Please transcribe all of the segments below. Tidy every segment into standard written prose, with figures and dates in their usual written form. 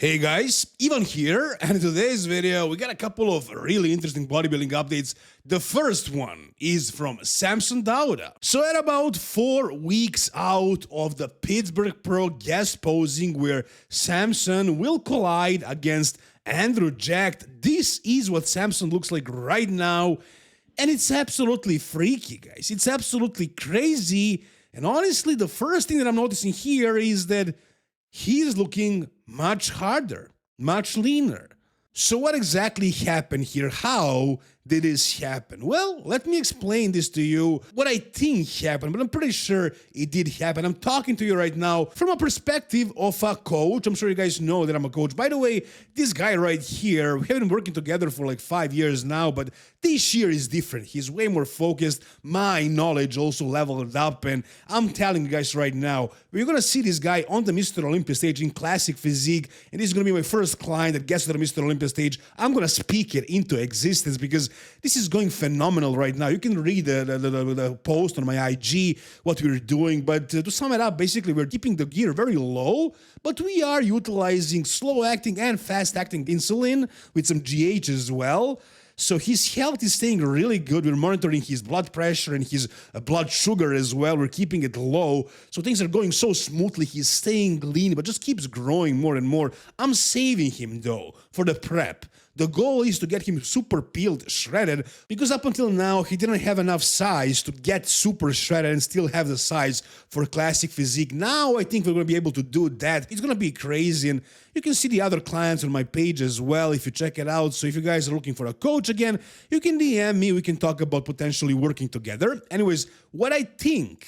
Hey guys, Ivan here, and in today's video we got a couple of really interesting bodybuilding updates. The first one is from Samson Dauda. So at about 4 weeks out of the Pittsburgh Pro guest posing where Samson will collide against Andrew Jacked, this is what Samson looks like right now, and it's absolutely freaky, guys. It's absolutely crazy, and honestly the first thing that I'm noticing here is that he's looking much harder, much leaner. So what exactly happened here? How did this happen? Well, let me explain this to you, what I think happened, but I'm pretty sure it did happen. I'm talking to you right now from a perspective of a coach. I'm sure you guys know that I'm a coach. By the way, this guy right here, we have been working together for like 5 years now, but this year is different. He's way more focused. My knowledge also leveled up, and I'm telling you guys right now, we're gonna see this guy on the Mr. Olympia stage in classic physique, and this is gonna be my first client that gets to the Mr. Olympia stage. I'm gonna speak it into existence because this is going phenomenal right now. You can read the post on my IG, what we're doing, but to sum it up, basically we're keeping the gear very low, but we are utilizing slow-acting and fast-acting insulin with some GH as well. So his health is staying really good. We're monitoring his blood pressure and his blood sugar as well. We're keeping it low. So things are going so smoothly. He's staying lean, but just keeps growing more and more. I'm saving him though for the prep. The goal is to get him super peeled, shredded, because up until now, he didn't have enough size to get super shredded and still have the size for classic physique. Now I think we're going to be able to do that. It's going to be crazy, and you can see the other clients on my page as well if you check it out. So if you guys are looking for a coach again, you can DM me. We can talk about potentially working together. Anyways, what I think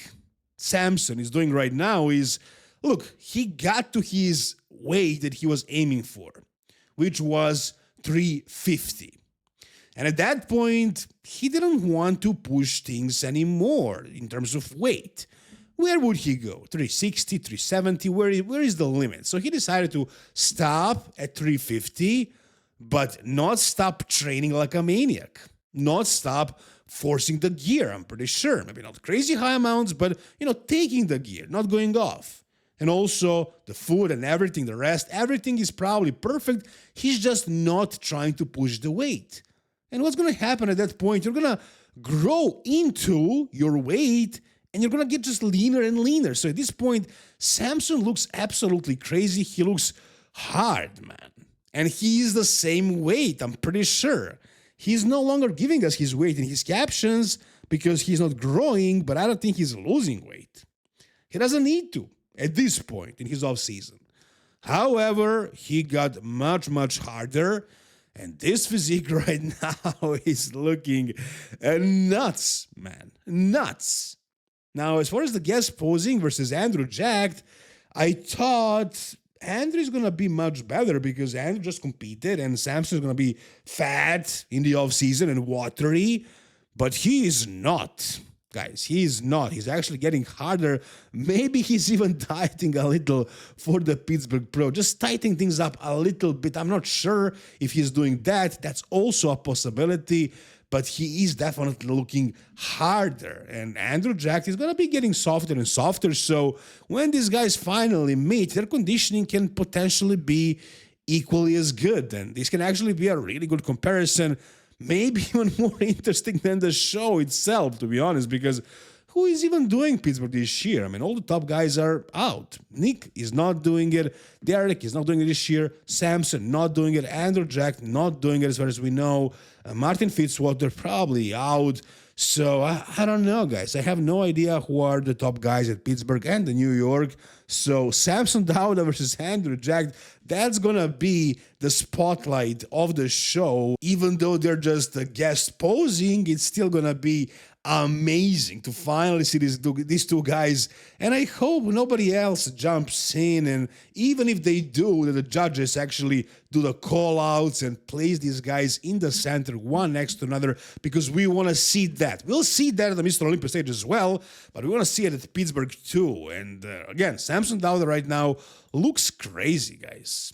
Samson is doing right now is, look, he got to his weight that he was aiming for, which was 350. And at that point, he didn't want to push things anymore in terms of weight. Where would he go? 360, 370, where is the limit? So he decided to stop at 350, but not stop training like a maniac. Not stop forcing the gear, I'm pretty sure. Maybe not crazy high amounts, but, taking the gear, not going off. And also the food and everything, the rest, everything is probably perfect. He's just not trying to push the weight. And what's going to happen at that point? You're going to grow into your weight and you're going to get just leaner and leaner. So at this point, Samson looks absolutely crazy. He looks hard, man. And he is the same weight, I'm pretty sure. He's no longer giving us his weight in his captions because he's not growing, but I don't think he's losing weight. He doesn't need to at this point in his off-season. However, he got much, much harder, and this physique right now is looking nuts, man, nuts. Now, as far as the guest posing versus Andrew Jacked, I thought Andrew is going to be much better because Andrew just competed, and Samson is going to be fat in the off-season and watery, but he is not. Guys, he's not. He's actually getting harder. Maybe he's even dieting a little for the Pittsburgh Pro. Just tightening things up a little bit. I'm not sure if he's doing that. That's also a possibility. But he is definitely looking harder. And Andrew Jacked is going to be getting softer and softer. So when these guys finally meet, their conditioning can potentially be equally as good. And this can actually be a really good comparison. Maybe even more interesting than the show itself, to be honest, because who is even doing Pittsburgh this year? I mean, all the top guys are out. Nick is not doing it. Derek is not doing it this year. Samson not doing it. Andrew Jacked not doing it as far as we know. Martin Fitzwater probably out. So I don't know, guys. I have no idea who are the top guys at Pittsburgh and the New York. So Samson Dauda versus Andrew Jacked, that's going to be the spotlight of the show. Even though they're just a guest posing, it's still going to be amazing to finally see these two guys, and I hope nobody else jumps in, and even if they do, that the judges actually do the call-outs and place these guys in the center, one next to another, because we want to see that. We'll see that at the Mr. Olympia stage as well, but we want to see it at Pittsburgh too. And again, Samson Dauda right now looks crazy, guys.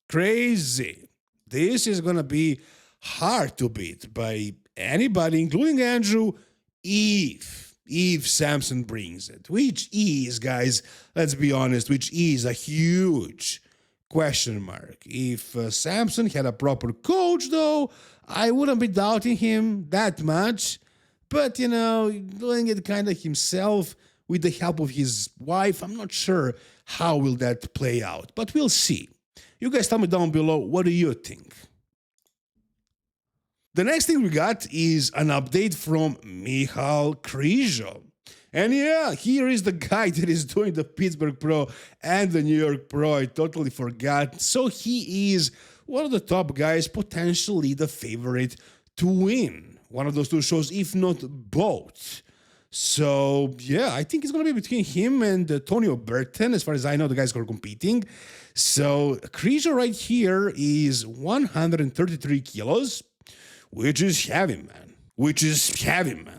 Crazy. This is going to be hard to beat by anybody, including Andrew, if Samson brings it, which is, guys, let's be honest, which is a huge Question mark. If Samson had a proper coach, though, I wouldn't be doubting him that much. But, doing it kind of himself with the help of his wife, I'm not sure how will that play out. But we'll see. You guys tell me down below, what do you think? The next thing we got is an update from Krizo. And yeah, here is the guy that is doing the Pittsburgh Pro and the New York Pro. I totally forgot. So he is one of the top guys, potentially the favorite to win one of those two shows, if not both. So yeah, I think it's going to be between him and Tonio Burton, as far as I know, the guys who are competing. So Krizo right here is 133 kilos, which is heavy, man.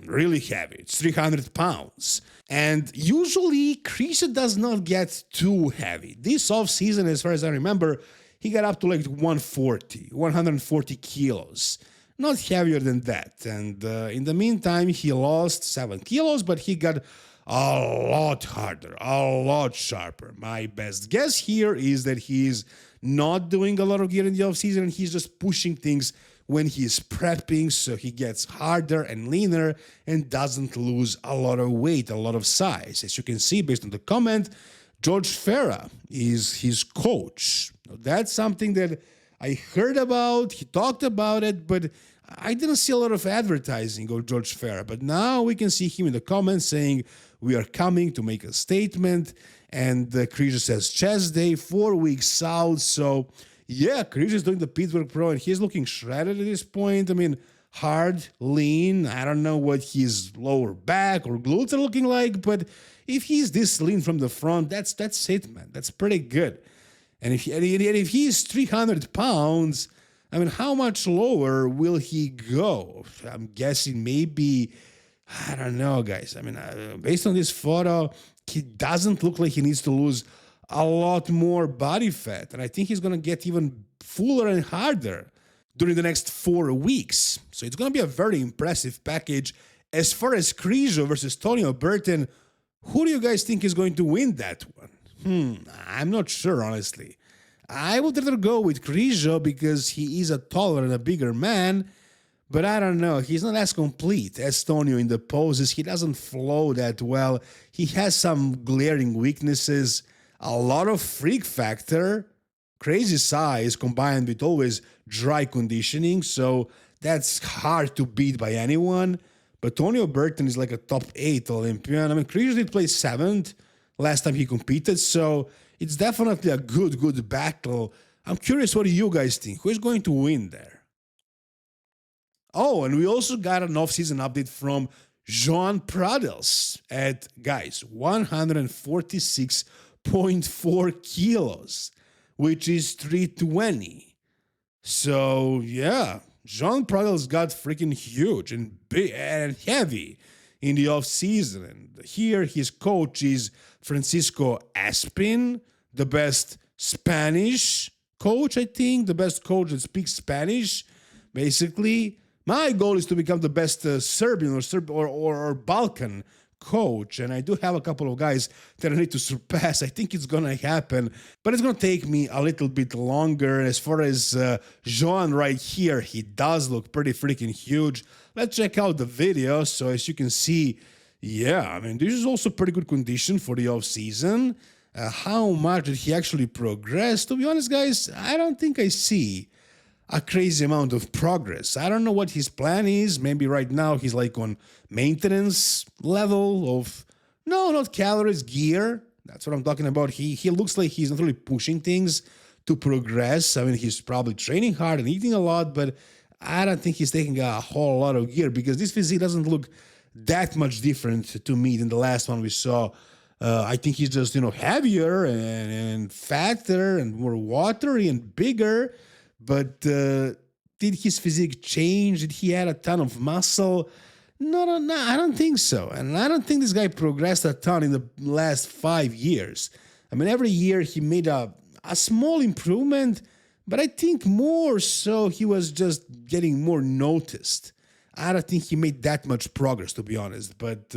Really heavy. It's 300 pounds. And usually, Krizo does not get too heavy. This off-season, as far as I remember, he got up to like 140 kilos. Not heavier than that. And in the meantime, he lost 7 kilos, but he got a lot harder, a lot sharper. My best guess here is that he's not doing a lot of gear in the off-season, and he's just pushing things when he's prepping, so he gets harder and leaner and doesn't lose a lot of weight, a lot of size. As you can see, based on the comment, George Farah is his coach. That's something that I heard about, he talked about it, but I didn't see a lot of advertising of George Farah. But now we can see him in the comments saying, we are coming to make a statement, and Krizo says chest day, 4 weeks out, so yeah, Krizo is doing the Pittsburgh Pro, and he's looking shredded at this point. I mean, hard, lean. I don't know what his lower back or glutes are looking like, but if he's this lean from the front, that's it, man. That's pretty good. And if he's 300 pounds, I mean, how much lower will he go? I'm guessing maybe, I don't know, guys. I mean, based on this photo, he doesn't look like he needs to lose a lot more body fat, and I think he's going to get even fuller and harder during the next 4 weeks. So it's going to be a very impressive package. As far as Krizo versus Tonio Burton, who do you guys think is going to win that one? I'm not sure, honestly. I would rather go with Krizo because he is a taller and a bigger man, but I don't know. He's not as complete as Tonio in the poses. He doesn't flow that well. He has some glaring weaknesses. A lot of freak factor, crazy size combined with always dry conditioning, so that's hard to beat by anyone. But Tonio Burton is like a top 8 Olympian. I mean, Krizo did play 7th last time he competed, so it's definitely a good battle. I'm curious, what do you guys think? Who is going to win there? Oh, and we also got an off-season update from Joan Pradells at, guys, 146.4 kilos, which is 320. So yeah, Joan Pradells got freaking huge and big and heavy in the off season. And here his coach is Francisco Espin, the best Spanish coach, I think, the best coach that speaks Spanish. Basically, my goal is to become the best Serbian or Balkan coach, and I do have a couple of guys that I need to surpass. I think it's gonna happen, but it's gonna take me a little bit longer. As far as Joan right here, he does look pretty freaking huge. Let's check out the video. So as you can see, yeah, I mean, this is also pretty good condition for the off season. How much did he actually progress? To be honest, guys, I don't think I see a crazy amount of progress. I don't know what his plan is. Maybe right now he's like on maintenance level of, no, not calories, gear. That's what I'm talking about. He looks like he's not really pushing things to progress. I mean, he's probably training hard and eating a lot, but I don't think he's taking a whole lot of gear because this physique doesn't look that much different to me than the last one we saw. I think he's just, heavier and fatter and more watery and bigger. But did his physique change? Did he add a ton of muscle? No, I don't think so. And I don't think this guy progressed a ton in the last 5 years. I mean, every year he made a small improvement, but I think more so he was just getting more noticed. I don't think he made that much progress, to be honest. But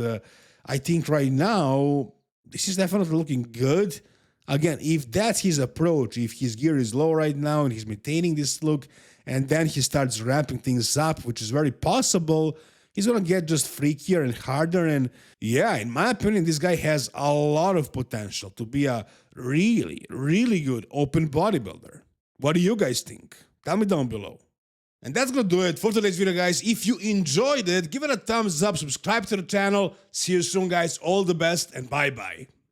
I think right now, this is definitely looking good. Again, if that's his approach, if his gear is low right now and he's maintaining this look, and then he starts ramping things up, which is very possible, he's gonna get just freakier and harder. And yeah, in my opinion, this guy has a lot of potential to be a really, really good open bodybuilder. What do you guys think? Tell me down below. And that's gonna do it for today's video, guys. If you enjoyed it, give it a thumbs up, subscribe to the channel. See you soon, guys. All the best, and bye-bye.